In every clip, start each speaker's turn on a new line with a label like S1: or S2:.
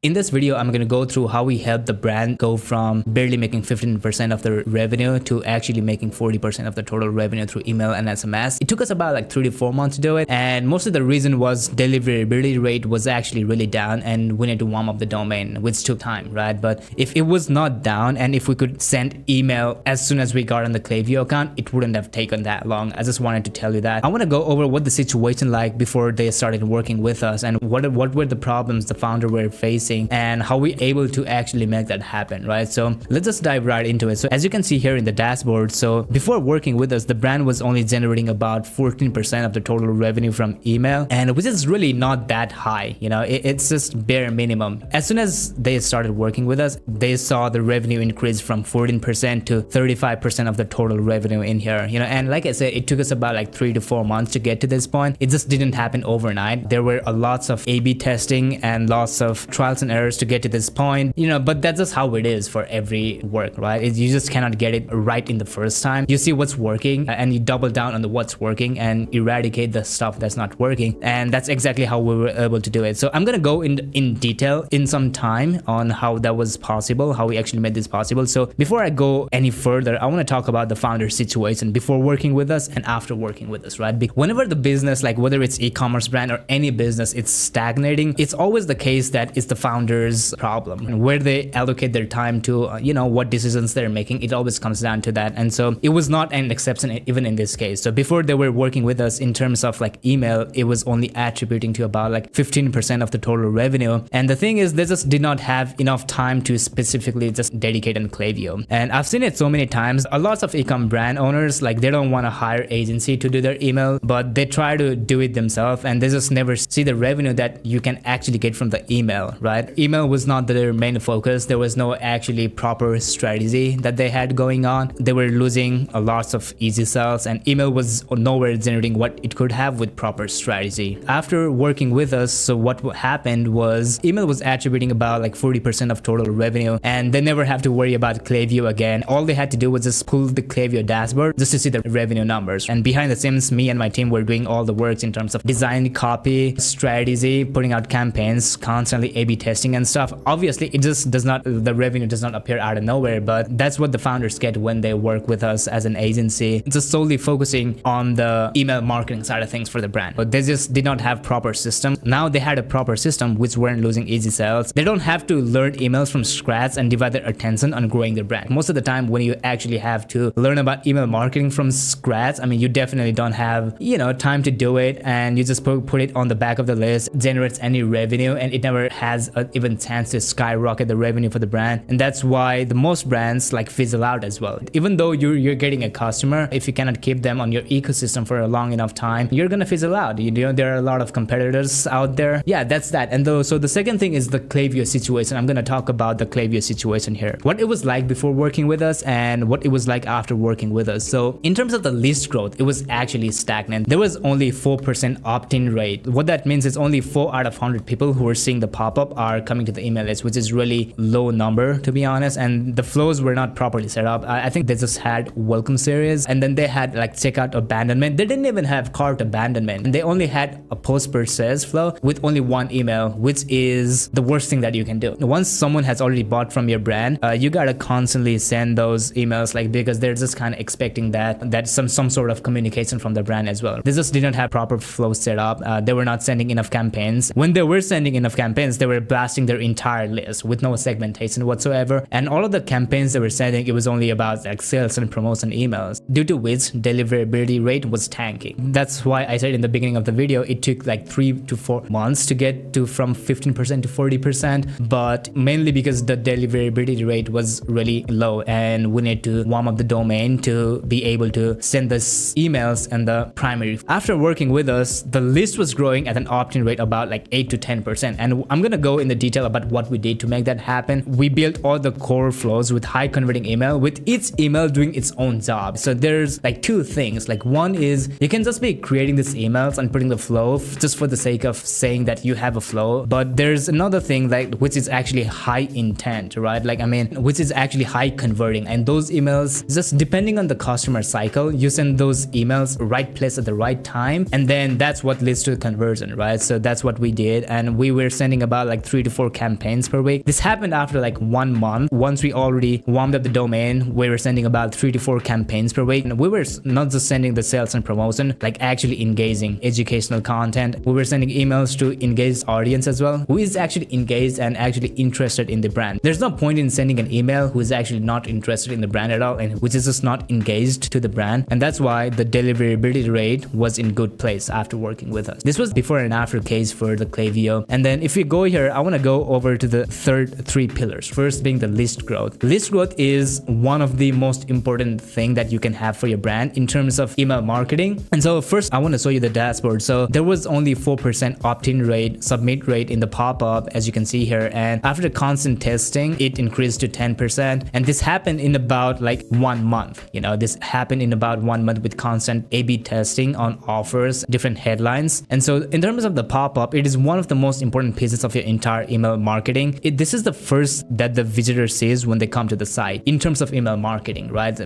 S1: In this video, I'm going to go through how we help the brand go from barely making 15% of their revenue to actually making 40% of the total revenue through email and SMS. It took us about like 3 to 4 months to do it, and most of the reason was deliverability rate was actually really down, and we need to warm up the domain, which took time, right? But if it was not down and if we could send email as soon as we got on the Klaviyo account, it wouldn't have taken that long. I just wanted to tell you that. I want to go over what the situation like before they started working with us, and what were the problems the founder were facing, and how we able to actually make that happen, right? So let's just dive right into it. So as you can see here in the dashboard, so before working with us, the brand was only generating about 14% of the total revenue from email, and which is really not that high, you know, it's just bare minimum. As soon as they started working with us, they saw the revenue increase from 14% to 35% of the total revenue in here, you know. And like I said, it took us about like 3 to 4 months to get to this point. It just didn't happen overnight. There were lots of A/B testing and lots of trials and errors to get to this point, you know, but that's just how it is for every work, right? You just cannot get it right in the first time. You see what's working and you double down on the what's working and eradicate the stuff that's not working, and that's exactly how we were able to do it. So I'm gonna go in detail in some time on how that was possible, how we actually made this possible. So before I go any further, I want to talk about the founder situation before working with us and after working with us, right? Whenever the business, like whether it's e-commerce brand or any business, it's stagnating, it's always the case that it's the founder's problem, and where they allocate their time to, you know, what decisions they're making. It always comes down to that. And so it was not an exception even in this case. So before they were working with us in terms of like email, it was only attributing to about like 15% of the total revenue. And the thing is, they just did not have enough time to specifically just dedicate on Klaviyo. And I've seen it so many times. A lot of e-com brand owners, like they don't want to hire agency to do their email, but they try to do it themselves, and they just never see the revenue that you can actually get from the email, right? Email was not their main focus. There was no actually proper strategy that they had going on. They were losing a lot of easy sales, and email was nowhere generating what it could have with proper strategy. After working with us, so what happened was email was attributing about like 40% of total revenue, and they never have to worry about Klaviyo again. All they had to do was just pull the Klaviyo dashboard just to see the revenue numbers. And behind the scenes, me and my team were doing all the works in terms of design, copy, strategy, putting out campaigns, constantly A/B testing and stuff. Obviously, it just does not, the revenue does not appear out of nowhere, but that's what the founders get when they work with us as an agency, just solely focusing on the email marketing side of things for the brand. But they just did not have proper system. Now they had a proper system which weren't losing easy sales. They don't have to learn emails from scratch and divide their attention on growing their brand. Most of the time when you actually have to learn about email marketing from scratch, I mean, you definitely don't have, you know, time to do it, and you just put it on the back of the list, generates any revenue, and it never has an even chance to skyrocket the revenue for the brand. And that's why the most brands like fizzle out as well. Even though you're getting a customer, if you cannot keep them on your ecosystem for a long enough time, you're gonna fizzle out. You know, there are a lot of competitors out there. Yeah, that's that. And so the second thing is the Klaviyo situation. I'm gonna talk about the Klaviyo situation here. What it was like before working with us and what it was like after working with us. So in terms of the list growth, it was actually stagnant. There was only 4% opt-in rate. What that means is only 4 out of 100 people who are seeing the pop-up are coming to the email list, which is really low number, to be honest. And the flows were not properly set up. I think they just had welcome series, and then they had like checkout abandonment. They didn't even have cart abandonment, and they only had a post purchase flow with only one email, which is the worst thing that you can do. Once someone has already bought from your brand, you gotta constantly send those emails, like, because they're just kind of expecting that some sort of communication from the brand as well. They just didn't have proper flow set up. They were not sending enough campaigns. When they were sending enough campaigns, they were blasting their entire list with no segmentation whatsoever. And all of the campaigns they were sending, it was only about like sales and promotion emails, due to which deliverability rate was tanking. That's why I said in the beginning of the video, it took like 3 to 4 months to get to from 15% to 40%, but mainly because the deliverability rate was really low, and we need to warm up the domain to be able to send the emails and the primary. After working with us, the list was growing at an opt-in rate about like 8 to 10%. And I'm gonna go in the detail about what we did to make that happen. We built all the core flows with high converting email, with each email doing its own job. So there's like 2 things. Like, one is you can just be creating these emails and putting the flow just for the sake of saying that you have a flow. But there's another thing, like, which is actually high intent, right? Like, I mean, which is actually high converting. And those emails, just depending on the customer cycle, you send those emails right place at the right time, and then that's what leads to conversion, right? So that's what we did, and we were sending about like 3 to 4 campaigns per week. This happened after like 1 month. Once we already warmed up the domain, we were sending about 3 to 4 campaigns per week. And we were not just sending the sales and promotion, like actually engaging educational content. We were sending emails to engaged audience as well, who is actually engaged and actually interested in the brand. There's no point in sending an email who is actually not interested in the brand at all and which is just not engaged to the brand. And that's why the deliverability rate was in good place after working with us. This was before and after case for the Klaviyo. And then if we go here, I want to go over to the third 3 pillars. First being the list growth. List growth is one of the most important thing that you can have for your brand in terms of email marketing. And so first I want to show you the dashboard. So there was only 4% opt-in rate, submit rate in the pop-up, as you can see here. And after the constant testing, it increased to 10%. And this happened in about like 1 month. You know, this happened in about 1 month with constant A/B testing on offers, different headlines. And so in terms of the pop-up, it is one of the most important pieces of your entire email marketing. This is the first that the visitor sees when they come to the site in terms of email marketing, right?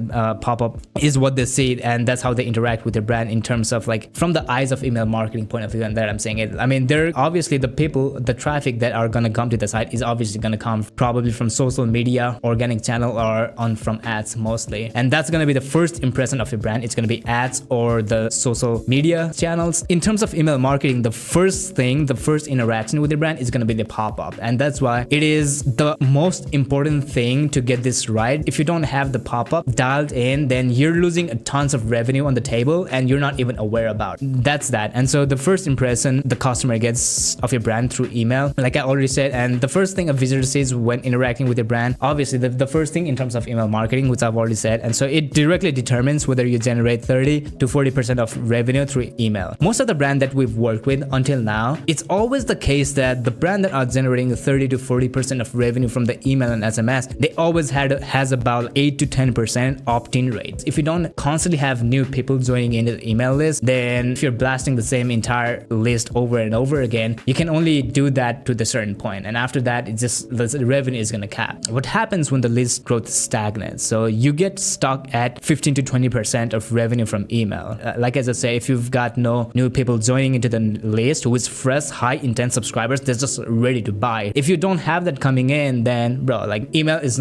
S1: Pop-up is what they see, and that's how they interact with their brand in terms of like from the eyes of email marketing point of view. And that I'm saying it. I mean, they're obviously the people, the traffic that are gonna come to the site is obviously gonna come probably from social media, organic channel, or from ads mostly. And that's gonna be the first impression of your brand. It's gonna be ads or the social media channels. In terms of email marketing, the first thing, the first interaction with your brand is gonna be the pop-up. And that's why it is the most important thing to get this right. If you don't have the pop-up dialed in, then you're losing a tons of revenue on the table and you're not even aware about. That's that. And so the first impression the customer gets of your brand through email, like I already said, and the first thing a visitor sees when interacting with your brand, obviously the first thing in terms of email marketing, which I've already said. And so it directly determines whether you generate 30 to 40% of revenue through email. Most of the brand that we've worked with until now, it's always the case that the brand that are generating 30 to 40% of revenue from the email and SMS, they always has about 8 to 10% opt-in rates. If you don't constantly have new people joining into the email list, then if you're blasting the same entire list over and over again, you can only do that to the certain point. And after that, it's just the revenue is going to cap. What happens when the list growth stagnates? So you get stuck at 15 to 20% of revenue from email. Like as I say, if you've got no new people joining into the list who is fresh, high intent subscribers, they're just ready to buy. If you don't have that coming in, then bro, like email is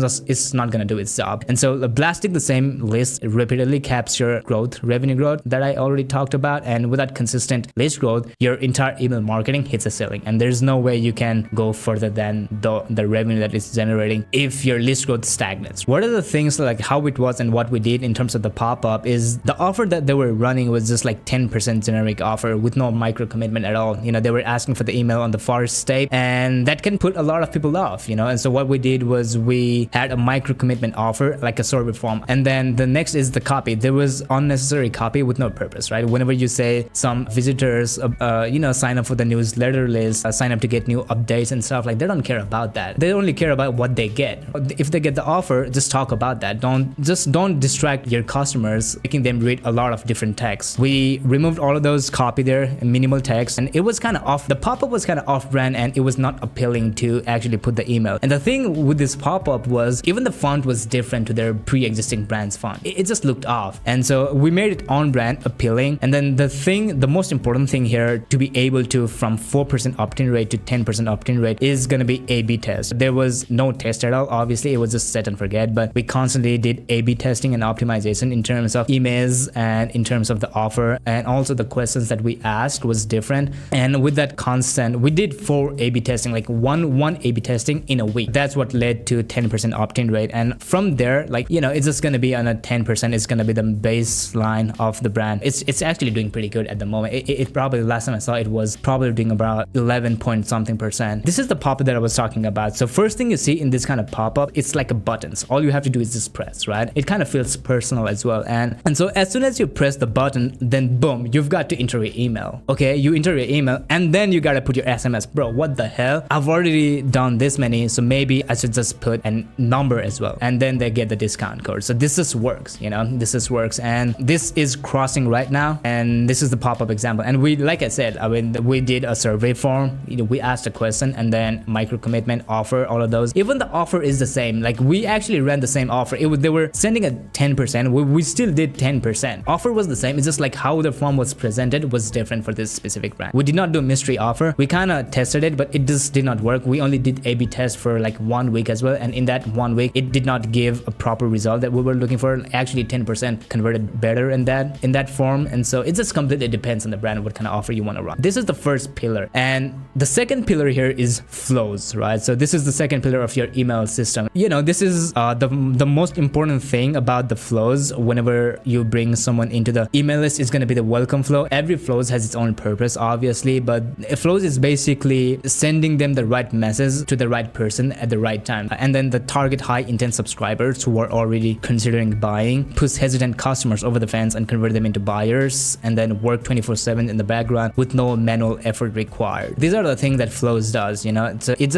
S1: not going to do its job. And so blasting the same list repeatedly caps your growth, revenue growth that I already talked about. And without consistent list growth, your entire email marketing hits a ceiling. And there's no way you can go further than the revenue that it's generating if your list growth stagnates. What are the things like how it was and what we did in terms of the pop-up is the offer that they were running was just like 10% generic offer with no micro commitment at all. You know, they were asking for the email on the first step, and that can put a lot of people off, you know. And so what we did was we had a micro commitment offer, like a survey form. And then the next is the copy. There was unnecessary copy with no purpose, right? Whenever you say some visitors, you know, sign up for the newsletter list, sign up to get new updates and stuff, like they don't care about that. They only care about what they get. If they get the offer, just talk about that. Don't distract your customers, making them read a lot of different text. We removed all of those copy there, minimal text, and it was kind of off. The pop-up was kind of off-brand and it was not appealing to actually put the email. And the thing with this pop-up was even the font was different to their pre-existing brand's font. It just looked off. And so we made it on-brand, appealing. And then the most important thing here to be able to from 4% opt-in rate to 10% opt-in rate is going to be A/B test. There was no test at all. Obviously, it was just set and forget, but we constantly did A/B testing and optimization in terms of emails and in terms of the offer, and also the questions that we asked was different. And with that constant, we did 4 A/B testing, like one A/B testing in a week. That's what led to 10% opt-in rate. And from there, like, you know, it's just going to be on a 10%. It's going to be the baseline of the brand. It's actually doing pretty good at the moment. It probably, last time I saw it was probably doing about 11 point something percent. This is the pop-up that I was talking about. So first thing you see in this kind of pop-up, it's like a buttons. All you have to do is just press, right? It kind of feels personal as well. And so as soon as you press the button, then boom, you've got to enter your email. Okay, you enter your email and then you got to put your SMS. Bro, what the hell? I've already done this many, so maybe I should just put a number as well. And then they get the discount code. So this just works, you know, this just works. And this is crossing right now. And this is the pop-up example. And we, like I said, I mean, we did a survey form, you know, we asked a question and then micro commitment, offer, all of those. Even the offer is the same. Like we actually ran the same offer. They were sending a 10%. We still did 10%. Offer was the same. It's just like how the form was presented was different for this specific brand. We did not do mystery offer. We kind of tested it, but it this did not work. We only did A/B test for like 1 week as well, and in that 1 week it did not give a proper result that we were looking for. Actually 10% converted better in that form. And so it just completely depends on the brand, what kind of offer you want to run. This is the first pillar, and the second pillar here is flows, right? So this is the second pillar of your email system. This is the most important thing about the flows. Whenever you bring someone into the email list, is going to be the welcome flow. Every flows has its own purpose, obviously, but flows is basically sending them the right message to the right person at the right time, and then the target high intent subscribers who are already considering buying, push hesitant customers over the fence and convert them into buyers, and then work 24/7 in the background with no manual effort required. These are the things that flows does. So it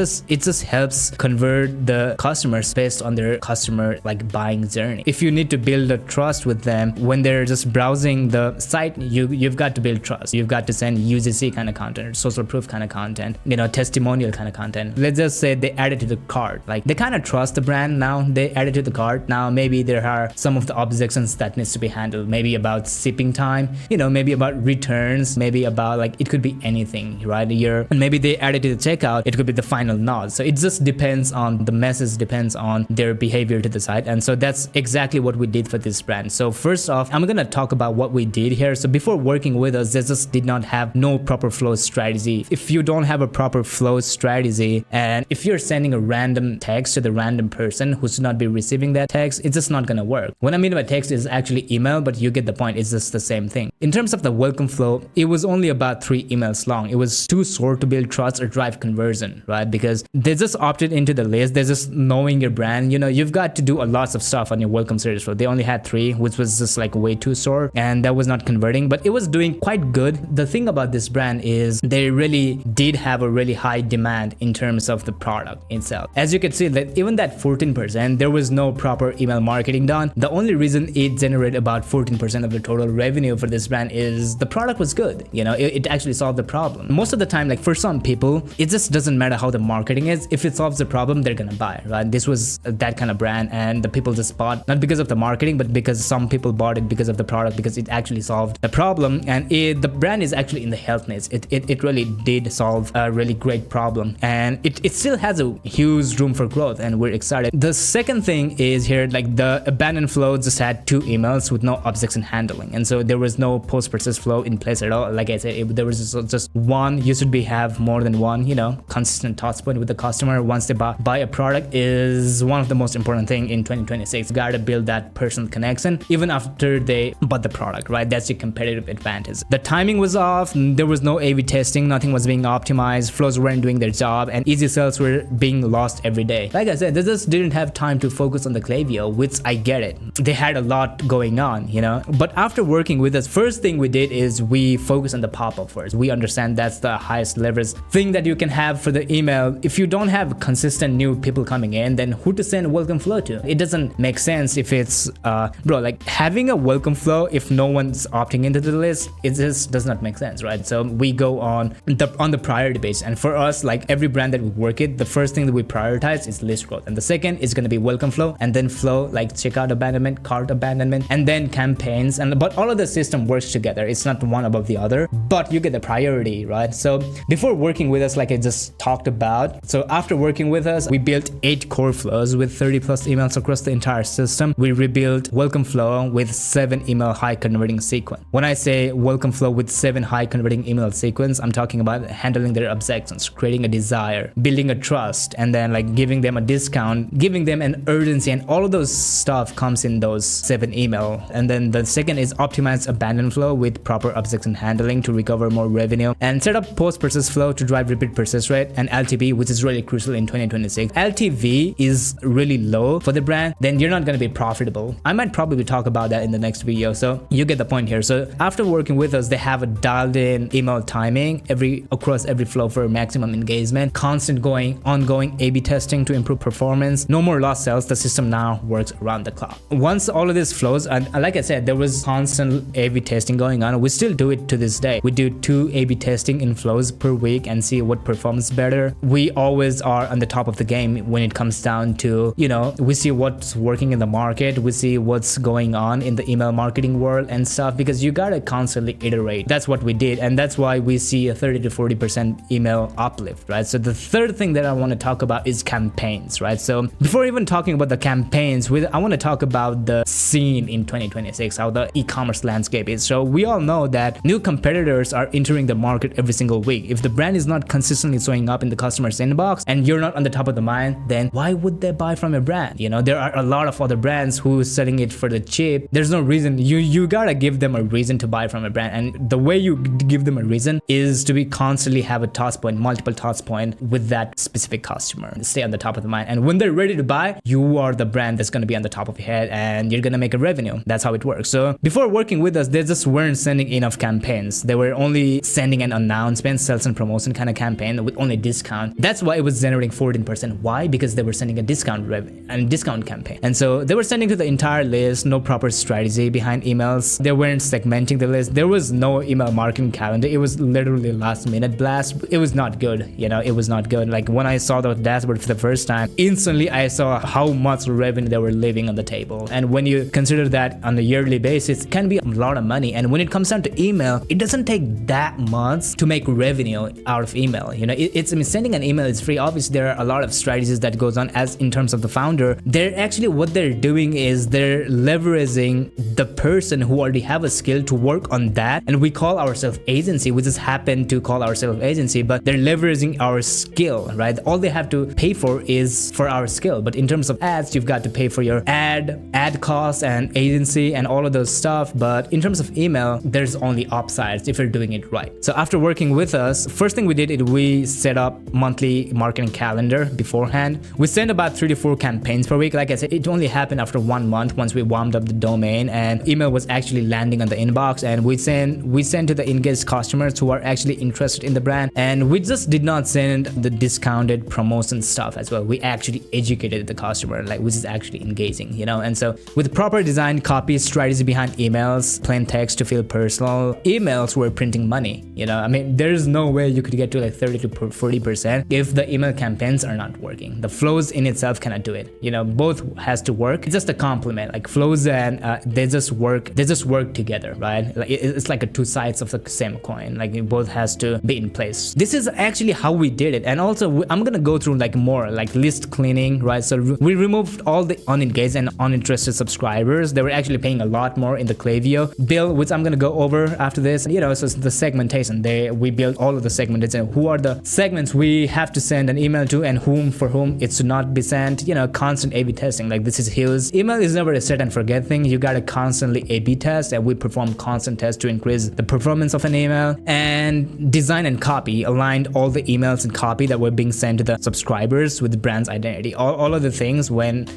S1: just helps convert the customers based on their customer like buying journey. If you need to build a trust with them when they're just browsing the site, you've got to build trust. You've got to send UGC kind of content, social proof kind of content, testimonial kind of content. Let's just say they add it to the cart. Like, they kind of trust the brand now. They add it to the cart. Now maybe there are some of the objections that needs to be handled. Maybe about shipping time, maybe about returns, maybe about like, it could be anything, right? And maybe they add it to the checkout. It could be the final nod. So it just depends on the message, depends on their behavior to the site. And so that's exactly what we did for this brand. So first off, I'm gonna talk about what we did here. So before working with us, they just did not have no proper flow strategy. If you don't have a proper flow strategy, and if you're sending a random text to the random person who should not be receiving that text, it's just not gonna work. What I mean by text is actually email, but you get the point. It's just the same thing. In terms of the welcome flow, it was only about 3 emails long. It was too short to build trust or drive conversion, right? Because they just opted into the list. They're just knowing your brand. You've got to do a lot of stuff on your welcome service flow. They only had 3, which was just like way too short, and that was not converting, but it was doing quite good. The thing about this brand is they really did have a really high demand in terms of the product itself. As you can see, that even that 14%, there was no proper email marketing done. The only reason it generated about 14% of the total revenue for this brand is the product was good. It actually solved the problem. Most of the time, like for some people, it just doesn't matter how the marketing is. If it solves the problem, they're gonna buy, right? This was that kind of brand, and the people just bought not because of the marketing, but because some people bought it because of the product, because it actually solved the problem. And the brand is actually in the health niche. It really did solve a really great problem, and it still has a huge room for growth, and we're excited. The second thing is here, like the abandoned flow just had 2 emails with no objection handling, and so there was no post-purchase flow in place at all. Like I said, there was just one. You should have more than one, consistent touch point with the customer once they buy a product is one of the most important thing in 2026. You gotta build that personal connection even after they bought the product, right? That's your competitive advantage. The timing was off. There was no A/B testing. Nothing was being optimized. Flows weren't doing their job, and easy sales were being lost every day. Like I said, they just didn't have time to focus on the Klaviyo, which I get it. They had a lot going on, But after working with us, first thing we did is we focus on the pop-up first. We understand that's the highest leverage thing that you can have for the email. If you don't have consistent new people coming in, then who to send welcome flow to? It doesn't make sense if it's like having a welcome flow if no one's opting into the list. It just does not make sense, right? So we go on the priority base, and for us, like every brand that we work with, the first thing that we prioritize is list growth, and the second is going to be welcome flow, and then flow like checkout abandonment, cart abandonment, and then campaigns. But all of the system works together. It's not one above the other, but you get the priority, right? So before working with us, like I just talked about, so after working with us, we built 8 core flows with 30 plus emails across the entire system. We rebuilt welcome flow with 7 email high converting sequence. When I say welcome flow with 7 high converting email sequence, I'm talking about handling their objections, creating a desire, building a trust, and then like giving them a discount, giving them an urgency, and all of those stuff comes in those 7 email. And then the second is optimize abandoned flow with proper objection handling to recover more revenue, and set up post-purchase flow to drive repeat purchase rate and LTV, which is really crucial in 2026. LTV is really low for the brand, then you're not going to be profitable. I might probably talk about that in the next video, so you get the point here. So after working with us, they have a dialed in email timing across every flow for maximum engagement, constant ongoing A/B testing to improve performance, no more lost sales. The system now works around the clock. Once all of this flows, and like I said, there was constant A/B testing going on. We still do it to this day. We do 2 A/B testing in flows per week and see what performs better. We always are on the top of the game when it comes down to, we see what's working in the market, we see what's going on in the email marketing world and stuff, because you gotta constantly iterate. That's what we did, and that's why we see a 30 to 40% email uplift, right? So the third thing that I want to talk about is campaigns, right? So before even talking about the campaigns, I want to talk about the scene in 2026, how the e-commerce landscape is. So we all know that new competitors are entering the market every single week. If the brand is not consistently showing up in the customer's inbox and you're not on the top of the mind, then why would they buy from a brand? You know, there are a lot of other brands who is selling it for the cheap. There's no reason. You gotta give them a reason to buy from a brand, and the way you give them a reason is to be constantly have a touch point, multiple touch point with that specific customer. Stay on the top of the mind, and when they're ready to buy, you are the brand that's going to be on the top of your head and you're going to make a revenue. That's how it works. So before working with us, they just weren't sending enough campaigns. They were only sending an announcement, sales and promotion kind of campaign with only discount. That's why it was generating 14%. Why? Because they were sending a discount campaign, and so they were sending to the entire list. No proper strategy behind emails. They weren't segmenting the list. There was no email marketing calendar. It was literally last minute blast. It was not good. You know, it was not good. Like when I saw the dashboard for the first time, instantly I saw how much revenue they were leaving on the table. And when you consider that on a yearly basis, it can be a lot of money. And when it comes down to email, it doesn't take that much to make revenue out of email. You know, I mean, sending an email is free. Obviously, there are a lot of strategies that goes on. As in terms of the founder, they're actually, what they're doing is they're leveraging the person who already have a skill to work on that. And we call ourselves agency. We just happen to call ourselves agency, but they're leveraging our skill, right? All they have to pay for is for our skill. But in terms of ads, you've got to pay for your ad costs and agency and all of those stuff. But in terms of email, there's only upsides if you're doing it right. So after working with us, first thing we did is we set up monthly marketing calendar beforehand. We sent about 3 to 4 campaigns per week. Like I said, it only happened after 1 month once we warmed up the domain and email was actually landing on the inbox, and we send to the engaged customers who are actually interested in the brand. And we just did not send the discounted promotion stuff as well. We actually educated the customer, like, which is actually engaging, you know. And so with proper design, copy, strategy behind emails, plain text to feel personal, emails were printing money, you know. I mean, there's no way you could get to like 30 to 40% if the email campaigns are not working. The flows in itself cannot do it, you know. Both has to work. It's just a complement. Like flows and they just work together, right? Like it's like a two sides of the same coin. Like it both has to be in place. This is actually how we did it. And also I'm gonna go through like more like list cleaning, right? So we removed all the unengaged and uninterested subscribers. They were actually paying a lot more in the Klaviyo bill, which I'm gonna go over after this. You know, so the segmentation. We built all of the segmentation. Who are the segments we have to send an email to, and for whom it should not be sent. You know, constant A/B testing. Like this is huge. Email is never a set and forget thing. You gotta constantly A/B test, and we perform constant tests to increase the performance of an email. And design and copy aligned all the emails and copy that were being sent to the subscribers with the brand's identity. All of the things when,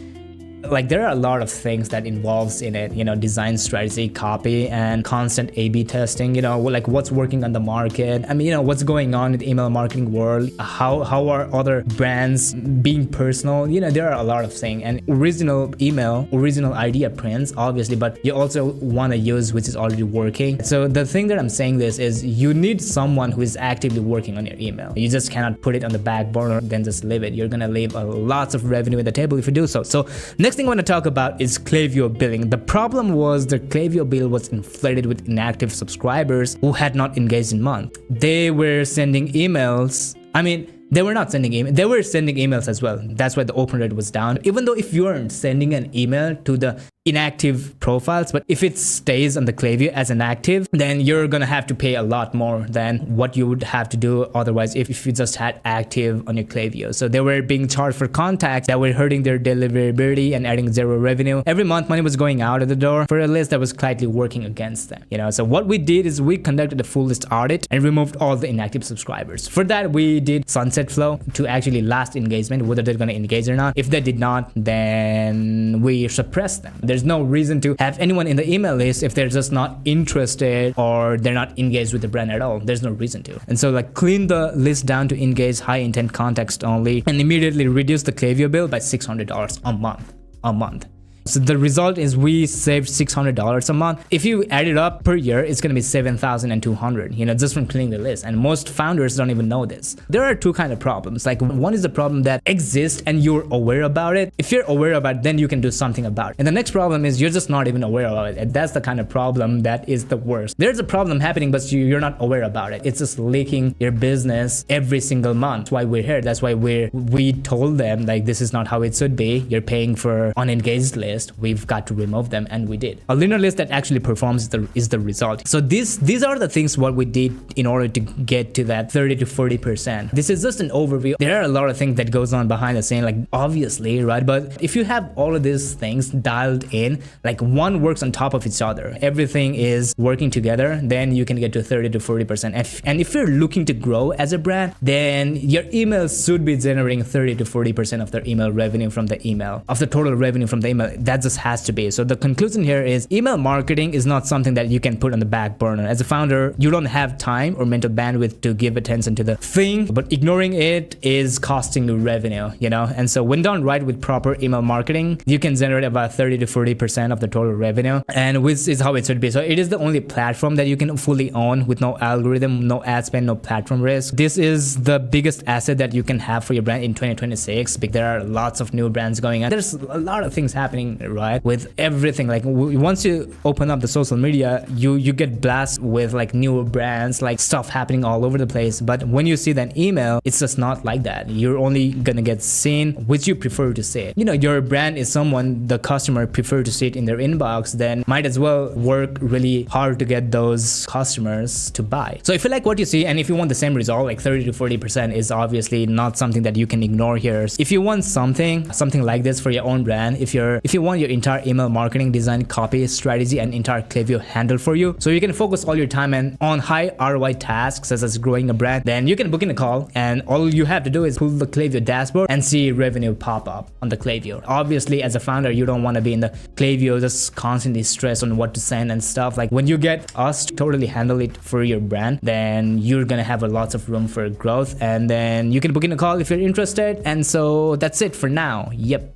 S1: like, there are a lot of things that involves in it, you know, design, strategy, copy, and constant A/B testing, you know, like what's working on the market. I mean, you know, what's going on in the email marketing world, how are other brands being personal, you know, there are a lot of things. And original email, original idea prints, obviously, but you also want to use which is already working. So the thing that I'm saying this is you need someone who is actively working on your email. You just cannot put it on the back burner, then just leave it. You're going to leave lots of revenue at the table if you do so. So next thing I want to talk about is Klaviyo billing. The problem was the Klaviyo bill was inflated with inactive subscribers who had not engaged in months. They were sending emails. I mean, they were not sending emails. They were sending emails as well. That's why the open rate was down. Even though if you aren't sending an email to the inactive profiles, but if it stays on the Klaviyo as inactive, then you're gonna have to pay a lot more than what you would have to do otherwise if you just had active on your Klaviyo. So they were being charged for contacts that were hurting their deliverability and adding zero revenue. Every month money was going out of the door for a list that was slightly working against them, you know. So what we did is we conducted a full list audit and removed all the inactive subscribers. For that, we did sunset flow to actually last engagement, whether they're gonna engage or not. If they did not, then we suppressed them. There's no reason to have anyone in the email list if they're just not interested or they're not engaged with the brand at all. There's no reason to. And so like clean the list down to engage high intent context only, and immediately reduce the Klaviyo bill by $600 a month. So the result is we saved $600 a month. If you add it up per year, it's going to be $7,200, just from cleaning the list. And most founders don't even know this. There are two kind of problems. Like, one is the problem that exists and you're aware about it. If you're aware about it, then you can do something about it. And the next problem is you're just not even aware about it. And that's the kind of problem that is the worst. There's a problem happening, but you're not aware about it. It's just leaking your business every single month. That's why we're here. That's why we told them, like, this is not how it should be. You're paying for unengaged list. We've got to remove them, and we did. A linear list that actually performs is the result. So these are the things what we did in order to get to that 30 to 40%. This is just an overview. There are a lot of things that goes on behind the scene, like, obviously, right? But if you have all of these things dialed in, like, one works on top of each other, everything is working together, then you can get to 30 to 40%. And if you're looking to grow as a brand, then your emails should be generating 30 to 40% of their email revenue from the email, of the total revenue from the email. That just has to be. So the conclusion here is email marketing is not something that you can put on the back burner. As a founder, you don't have time or mental bandwidth to give attention to the thing, but ignoring it is costing you revenue, And so when done right with proper email marketing, you can generate about 30 to 40% of the total revenue, and which is how it should be. So it is the only platform that you can fully own with no algorithm, no ad spend, no platform risk. This is the biggest asset that you can have for your brand in 2026, because there are lots of new brands going on. There's a lot of things happening, right? With everything, like, once you open up the social media, you get blasted with, like, new brands, like, stuff happening all over the place. But when you see that email, it's just not like that. You're only gonna get seen which you prefer to see it. Your brand is someone the customer prefer to see it in their inbox, then might as well work really hard to get those customers to buy. So if you like what you see, and if you want the same result, like 30 to 40% is obviously not something that you can ignore here. If you want something like this for your own brand, if you want your entire email marketing, design, copy, strategy, and entire Klaviyo handled for you, so you can focus all your time on high ROI tasks such as growing a brand, then you can book in a call, and all you have to do is pull the Klaviyo dashboard and see revenue pop up on the Klaviyo. Obviously, as a founder, you don't want to be in the Klaviyo just constantly stressed on what to send and stuff. Like, when you get us to totally handle it for your brand, then you're gonna have lots of room for growth, and then you can book in a call if you're interested. And so that's it for now. Yep.